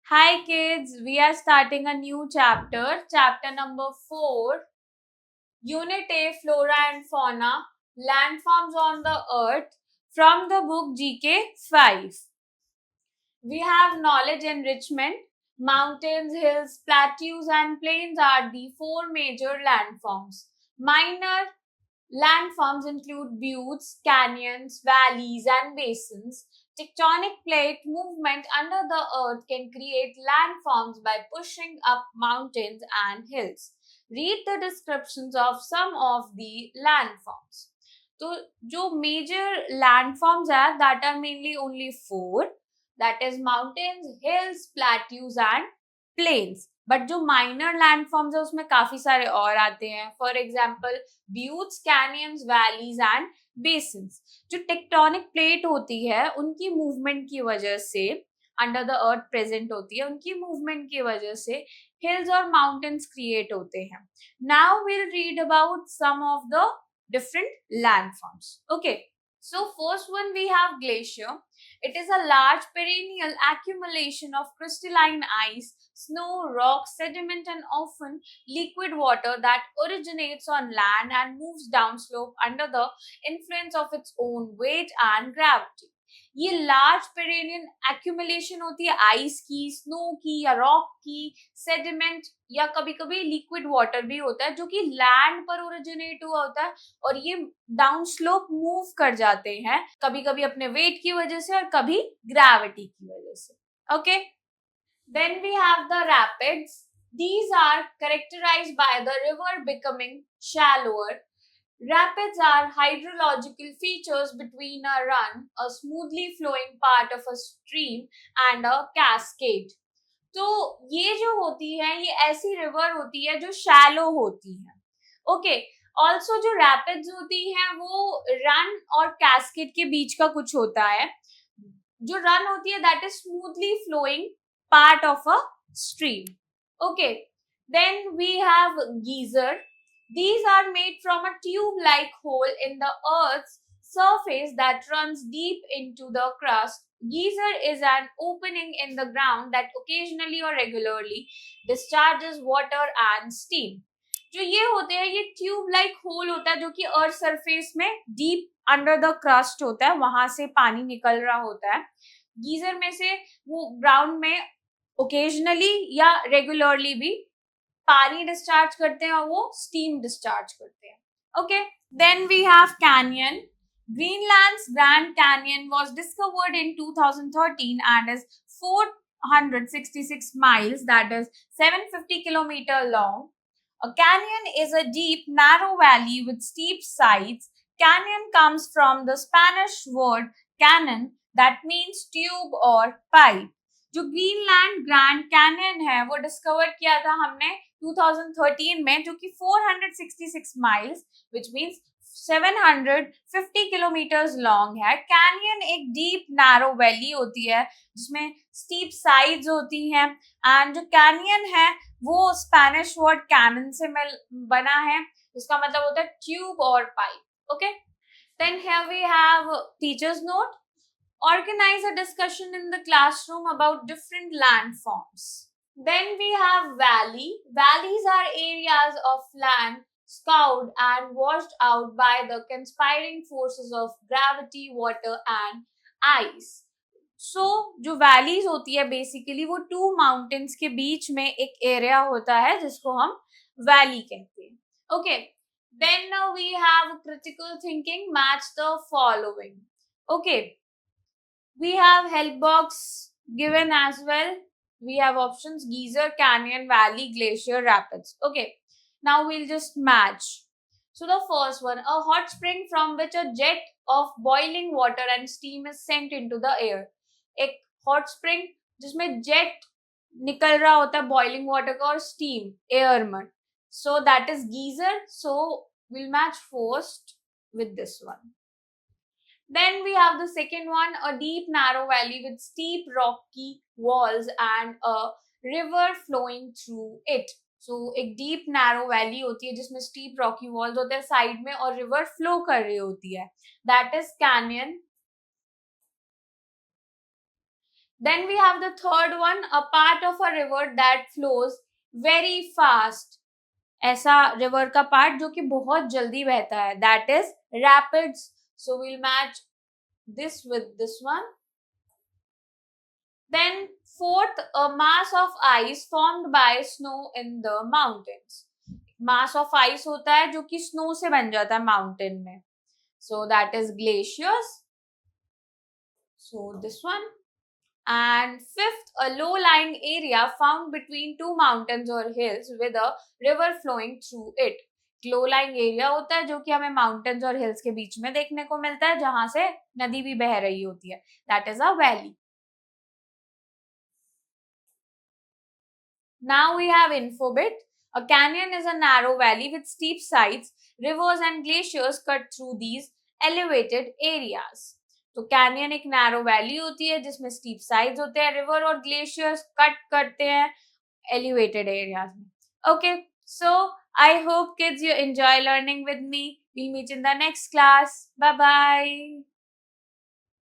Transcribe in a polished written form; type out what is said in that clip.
Hi kids, we are starting a new chapter number 4, Unit A, Flora and Fauna, Landforms on the Earth, from the book GK 5. We have knowledge enrichment. Mountains, hills, plateaus and plains are the four major landforms. Minor landforms include buttes, canyons, valleys, and basins. Tectonic plate movement under the earth can create landforms by pushing up mountains and hills. Read the descriptions of some of the landforms. तो जो major landforms है that are mainly only four, that is mountains, hills, plateaus and plains. But जो minor landforms है उसमें काफी सारे और आते हैं. For example buttes, canyons, valleys and basins. जो टेक्टोनिक प्लेट होती है उनकी मूवमेंट की वजह से अंडर द अर्थ प्रेजेंट होती है, उनकी मूवमेंट की वजह से हिल्स और माउंटेन्स क्रिएट होते हैं. Now will read about some of the different landforms. Okay, so first one we have glacier. It is a large perennial accumulation of crystalline ice, snow, rock, sediment and often liquid water that originates on land and moves downslope under the influence of its own weight and gravity. ये large पेरेनियन accumulation होती है ice की, snow की या rock की, sediment या कभी कभी लिक्विड वाटर भी होता है जो कि लैंड पर ओरिजिनेट हुआ होता है और ये डाउन स्लोप मूव कर जाते हैं, कभी कभी अपने वेट की वजह से और कभी ग्रेविटी की वजह से. Okay, then we have the rapids. These are characterized by the river becoming shallower. Rapids are hydrological features between a run, a smoothly flowing part of a stream, and a cascade. तो ये जो होती है ये ऐसी river होती है जो शैलो होती है. ओके, ऑल्सो जो रैपिड्स होती है वो रन और कैस्केड के बीच का कुछ होता है. जो रन होती है that is smoothly flowing part of a stream. Okay, then we have geyser. These are made from a tube-like hole in the Earth's surface that runs deep into the crust. Geyser is an opening in the ground that occasionally or regularly discharges water and steam. जो ये होते हैं ये tube like whole होता है जो कि earth surface में डीप अंडर द क्रस्ट होता है, वहां से पानी निकल रहा होता है. गीजर में से वो ग्राउंड में ओकेजनली या रेगुलरली भी पानी डिस्चार्ज करते हैं और वो स्टीम डिस्चार्ज करते हैं. Okay, then we have canyon. Greenland's Grand Canyon was discovered in 2013 and is 466 miles, that is 750 kilometers long. A canyon is a deep, narrow valley with steep sides. Canyon comes from the Spanish word canon that means tube or pipe. जो Greenland grand canyon है वो discover किया था हमने 2013 में, जो कि 466 miles which means 750 kilometres long है. कैनियन एक डीप नैरो वैली होती है जिसमें स्टीप साइड्स होती हैं एंड जो कैनियन है वो स्पेनिश वर्ड कैनन से बना है जिसका मतलब होता है ट्यूब और pipe. Okay, then here we have teachers note. Organize a discussion in the classroom about different landforms. Then we have valley. Valleys are areas of land scoured and washed out by the conspiring forces of gravity, water and ice. So, जो valleys होती है basically वो two mountains के बीच में एक area होता है जिसको हम valley कहते हैं. Okay, then now we have critical thinking. Match the following. Okay, we have help box given as well. We have options geyser, canyon, valley, glacier, rapids. Okay, now we'll just match. So the first one, a hot spring from which a jet of boiling water and steam is sent into the air. एक hot spring जिसमें jet निकल रहा होता है boiling water का और steam air में. So that is geyser. So we'll match first with this one. Then we have the second one, a deep narrow valley with steep rocky walls and a river flowing through it. So एक deep narrow valley होती है जिसमें steep rocky walls होते हैं side में और river flow कर रही होती है. That is canyon. Then we have the third one, a part of a river that flows very fast. ऐसा river का part जो कि बहुत जल्दी बहता है, that is rapids. So we'll match this with this one. Then fourth, a mass of ice formed by snow in the mountains. Mass of ice होता है जो कि snow से बन जाता है mountain में. So that is glaciers. So this one. And fifth, a low-lying area found between two mountains or hills with a river flowing through it. Low-lying area होता है जो कि हमें mountains और hills के बीच में देखने को मिलता है जहां से नदी भी बह रही होती है. That is a valley. Now we have infobit. A canyon is a narrow valley with steep sides. Rivers and glaciers cut through these elevated areas. तो कैनियन एक नैरो वैली होती है जिसमें स्टीप साइड्स होते हैं, रिवर और glaciers cut करते हैं एलिवेटेड एरियाज में. Okay, so I hope kids you enjoy learning with me. We'll meet in the next class. Bye bye.